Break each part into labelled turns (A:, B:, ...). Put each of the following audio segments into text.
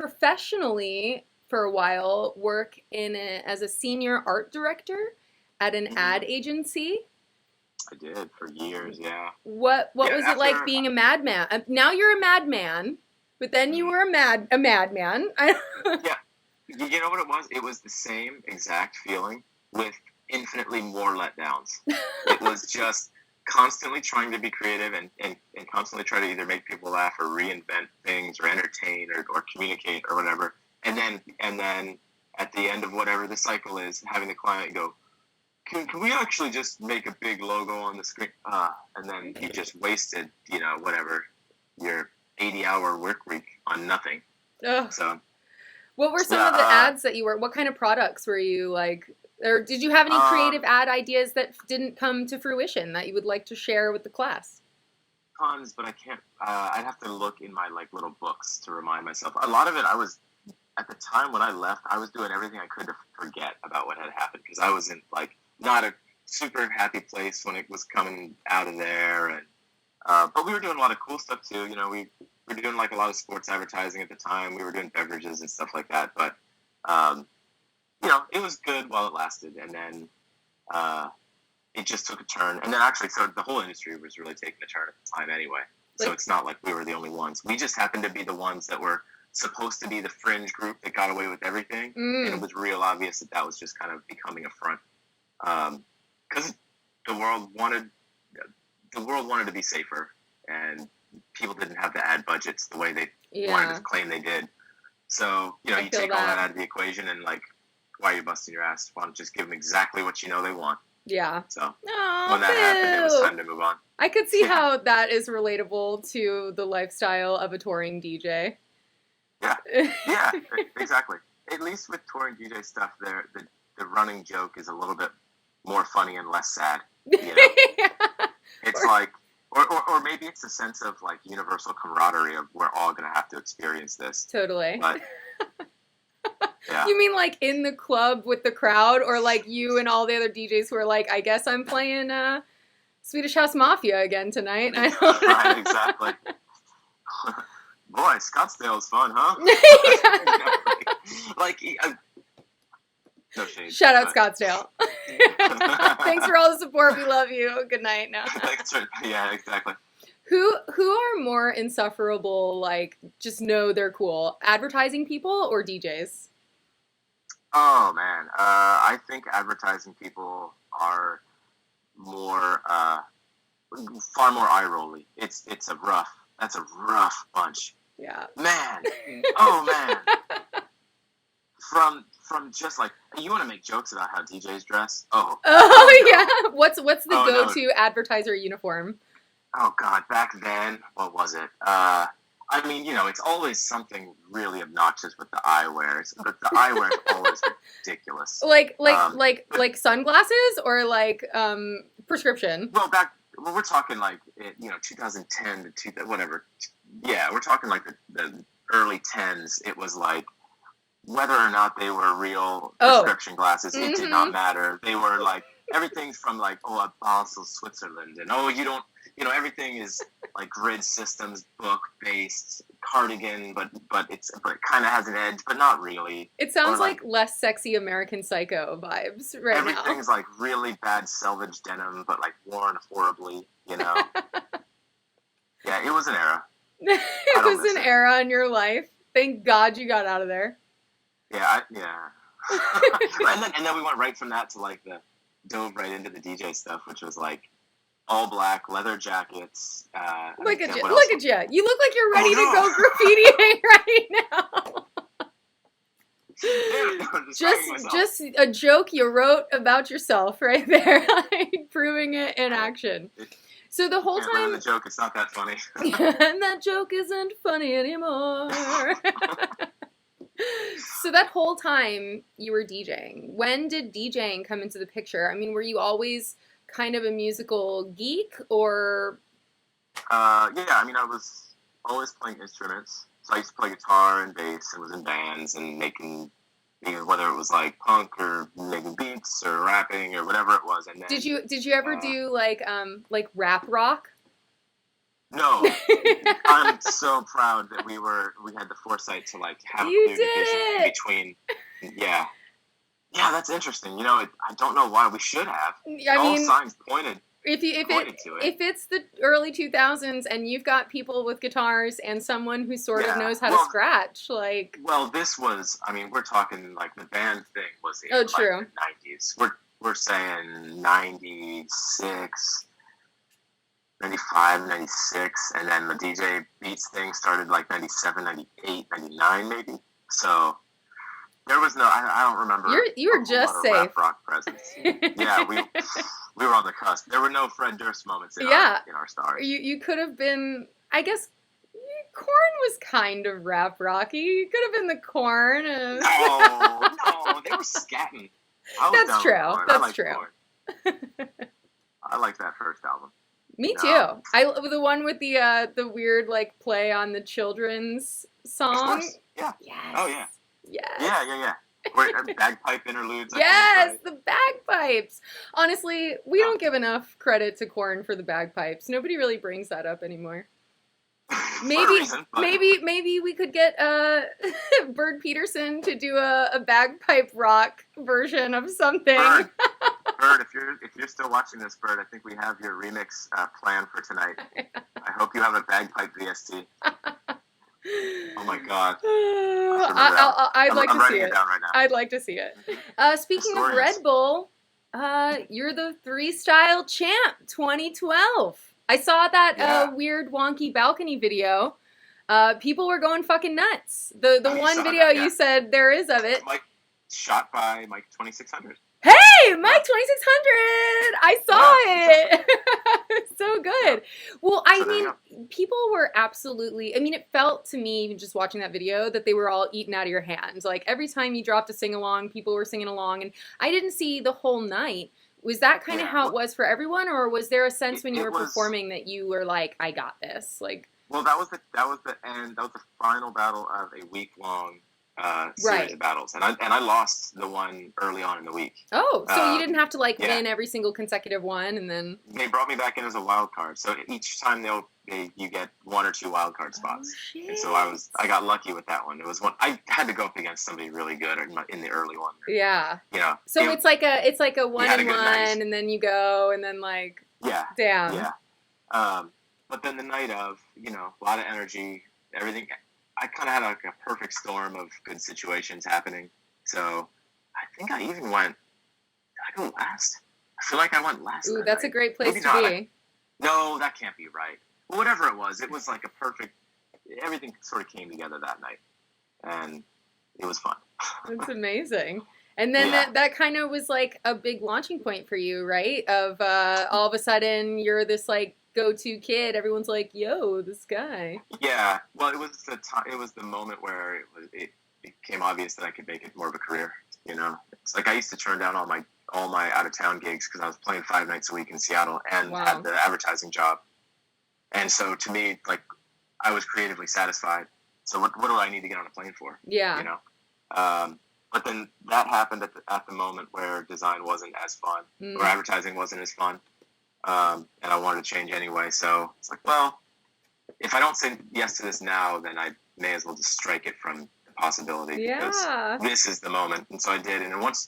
A: professionally for a while work as a senior art director at an ad agency.
B: I did for years, yeah.
A: What was it like being a madman? Now you're a madman, but then you were a madman.
B: Yeah. You know what it was? It was the same exact feeling with infinitely more letdowns. It was just constantly trying to be creative and constantly try to either make people laugh or reinvent things or entertain or communicate or whatever. And then at the end of whatever the cycle is, having the client go, Can we actually just make a big logo on the screen? And then you just wasted, whatever, your 80-hour work week on nothing.
A: Ugh.
B: So,
A: what were some of the ads that you were? What kind of products were you like? Or did you have any creative ad ideas that didn't come to fruition that you would like to share with the class?
B: Tons, but I can't. I'd have to look in my little books to remind myself. A lot of it, at the time when I left, I was doing everything I could to forget about what had happened because I was in not a super happy place when it was coming out of there, and but we were doing a lot of cool stuff too. We were doing a lot of sports advertising at the time. We were doing beverages and stuff like that, but it was good while it lasted, and then it just took a turn. And then actually, so the whole industry was really taking a turn at the time anyway. So it's not like we were the only ones. We just happened to be the ones that were supposed to be the fringe group that got away with everything, and it was real obvious that was just kind of becoming a front. Because the world wanted to be safer, and people didn't have the ad budgets the way they wanted to claim they did. So you take all that out of the equation, and why are you busting your ass? Why don't you just give them exactly what they want?
A: Yeah.
B: So when that happened, it was time to move on.
A: I could see how that is relatable to the lifestyle of a touring DJ.
B: Yeah, exactly. At least with touring DJ stuff, the running joke is a little bit more funny and less sad. Yeah. It's or maybe it's a sense of universal camaraderie of we're all going to have to experience this.
A: Totally.
B: But, yeah.
A: You mean in the club with the crowd, or you and all the other DJs who are I guess I'm playing Swedish House Mafia again tonight. I don't know.
B: Right, exactly. Boy, Scottsdale's fun, huh? No shade.
A: Shout out Scottsdale. Thanks for all the support. We love you. Good night now.
B: Yeah, exactly.
A: Who are more insufferable, just know they're cool? Advertising people or DJs?
B: Oh, man. I think advertising people are far more eye-rolly. That's a rough bunch.
A: Yeah.
B: Man. Oh, man. From just you want to make jokes about how DJs dress? Oh,
A: yeah. What's the go-to advertiser uniform?
B: Oh God, back then, what was it? It's always something really obnoxious with the eyewear. But the eyewear is always ridiculous.
A: Like sunglasses or prescription.
B: Well, we're talking 2010 to whatever. Yeah, we're talking the early 10s. It was whether or not they were real prescription glasses, it did not matter. They were everything's from Basel, Switzerland, and everything is grid systems, book based cardigan, but it kind of has an edge, but not really.
A: It sounds less sexy American Psycho vibes right now.
B: Everything's really bad selvage denim, but worn horribly. Yeah, it was an era.
A: It was an era in your life. Thank God you got out of there.
B: Yeah. and then we went right from that to dove right into the DJ stuff, which was all black leather jackets.
A: Look at you! Look at you! You look like you're ready to go graffitiing right now. Just a joke you wrote about yourself right there, proving it in action. So the whole time,
B: the joke, it's not that funny.
A: And that joke isn't funny anymore. So that whole time you were DJing. When did DJing come into the picture? I mean, were you always kind of a musical geek, or?
B: I was always playing instruments. So I used to play guitar and bass and was in bands and making, whether it was punk or making beats or rapping or whatever it was. And then,
A: did you ever do rap rock?
B: No, I'm so proud that we had the foresight to like have a clear division in between. Yeah, that's interesting. You know, I don't know why we should have. All signs pointed. If
A: it's the early 2000s and you've got people with guitars and someone who sort of knows how to scratch, like.
B: Well, this was. I mean, we're talking like the band thing was in
A: true.
B: Like, the 90s. We're saying 96. 95, 96, and then the DJ Beats thing started like 97, 98, 99 maybe. So there was no, I don't remember.
A: You were just safe.
B: Rap rock presence. Yeah, we were on the cusp. There were no Fred Durst moments in our stars.
A: You could have been, I guess, Korn was kind of rap rocky. You could have been the Korn.
B: No, they were scatting.
A: That's true. That's true.
B: I like that first album.
A: Me too. The one with the weird like play on the children's song.
B: Yeah.
A: Yes.
B: Oh yeah.
A: Yes.
B: Yeah. Where bagpipe interludes.
A: Yes, the bagpipes. Honestly, we don't give enough credit to Korn for the bagpipes. Nobody really brings that up anymore. Maybe we could get Bird Peterson to do a bagpipe rock version of something.
B: Bird, if you're still watching this, Bird, I think we have your remix planned for tonight. I hope you have a bagpipe VST. Oh my God!
A: I'd like to see it.
B: Down right now.
A: I'd like to see it. Speaking of Red Bull, you're the 3-style champ 2012. I saw that weird wonky balcony video. People were going fucking nuts. The one video you said there is of it.
B: Mike shot by Mike 2600.
A: Hey, Mike 2600! I saw it! So good. Well, I mean, people were absolutely, I mean, it felt to me, even just watching that video, that they were all eaten out of your hands. Like, every time you dropped a sing-along, people were singing along, and I didn't see the whole night. Was that kind of how it was for everyone, or was there a sense when you were performing that you were like, I got this? Like,
B: well, that was the end. That was the final battle of a week-long series of battles, and I lost the one early on in the week.
A: Oh, so you didn't have to like win every single consecutive one, and then
B: they brought me back in as a wild card. So each time you get 1 or 2 wild card spots, and so I got lucky with that one. It was one I had to go up against somebody really good in the early one.
A: Yeah,
B: you know.
A: So it's like a 1-1, and then you go, and then like damn.
B: Yeah. But then the night of, a lot of energy, everything. I kind of had like a perfect storm of good situations happening. So I think I even went. Did I go last? I feel like I went last.
A: Ooh, that's a great place to be.
B: No, that can't be right. Well, whatever it was like a perfect. Everything sort of came together that night, and it was fun.
A: That's amazing. And then that kind of was like a big launching point for you, right? Of all of a sudden you're this like go-to kid. Everyone's like, "Yo, this guy."
B: Yeah. Well, it was the time. It was the moment where it became obvious that I could make it more of a career. It's like I used to turn down all my out-of-town gigs because I was playing 5 nights a week in Seattle and had the advertising job. And so to me, like, I was creatively satisfied. So what do I need to get on a plane for?
A: Yeah.
B: But then that happened at the moment where design wasn't as fun, or advertising wasn't as fun. And I wanted to change anyway. So it's like, well, if I don't say yes to this now, then I may as well just strike it from the possibility.
A: Yeah.
B: Because this is the moment. And so I did. And once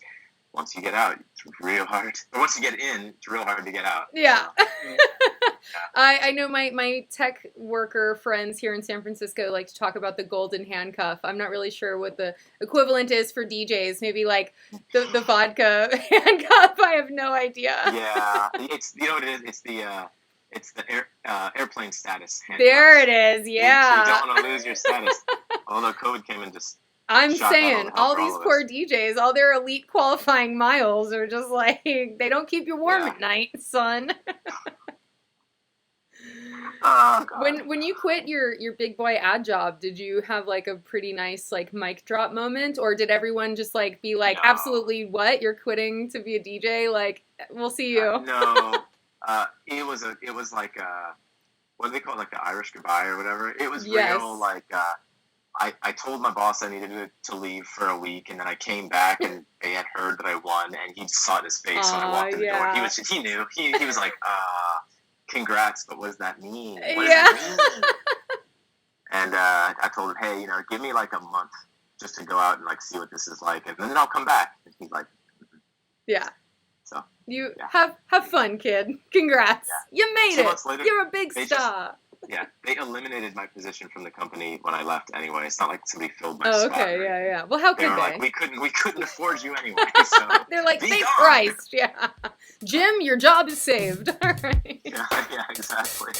B: you get out, it's real hard. Or once you get in, it's real hard to get out.
A: Yeah. So, I know my tech worker friends here in San Francisco like to talk about the golden handcuff. I'm not really sure what the equivalent is for DJs. Maybe like the vodka handcuff. I have no idea.
B: Yeah, it's what it is. It's the airplane status handcuff.
A: There it is. Yeah.
B: You don't want to lose your status. Although COVID came and just.
A: I'm saying all these poor DJs, all their elite qualifying miles are just like they don't keep you warm at night, son.
B: Oh, God.
A: When you quit your big boy ad job, did you have like a pretty nice like mic drop moment, or did everyone just like be like, absolutely what? You're quitting to be a DJ? Like, we'll see you.
B: No, it was like what do they call it, like the Irish goodbye or whatever. It was real like I told my boss I needed to leave for a week, and then I came back and they had heard that I won, and he just saw it in his face when I walked in the door. He knew. He was like, congrats, but what does that mean? What
A: Yeah.
B: does it mean? And I told him, hey, give me like a month just to go out and like see what this is like, and then I'll come back. And he's like,
A: yeah.
B: So
A: you
B: yeah.
A: have fun, kid. Congrats.
B: Yeah.
A: You made
B: 2
A: it.
B: months later,
A: You're a big star.
B: they eliminated my position from the company when I left anyway. It's not like somebody filled my
A: Oh,
B: spot.
A: okay, yeah. Well, how
B: They
A: could
B: were
A: they?
B: like, we couldn't afford you anyway. So
A: They're like,
B: be
A: thank
B: gone.
A: Christ, yeah. Jim, your job is saved. All right.
B: Yeah, exactly.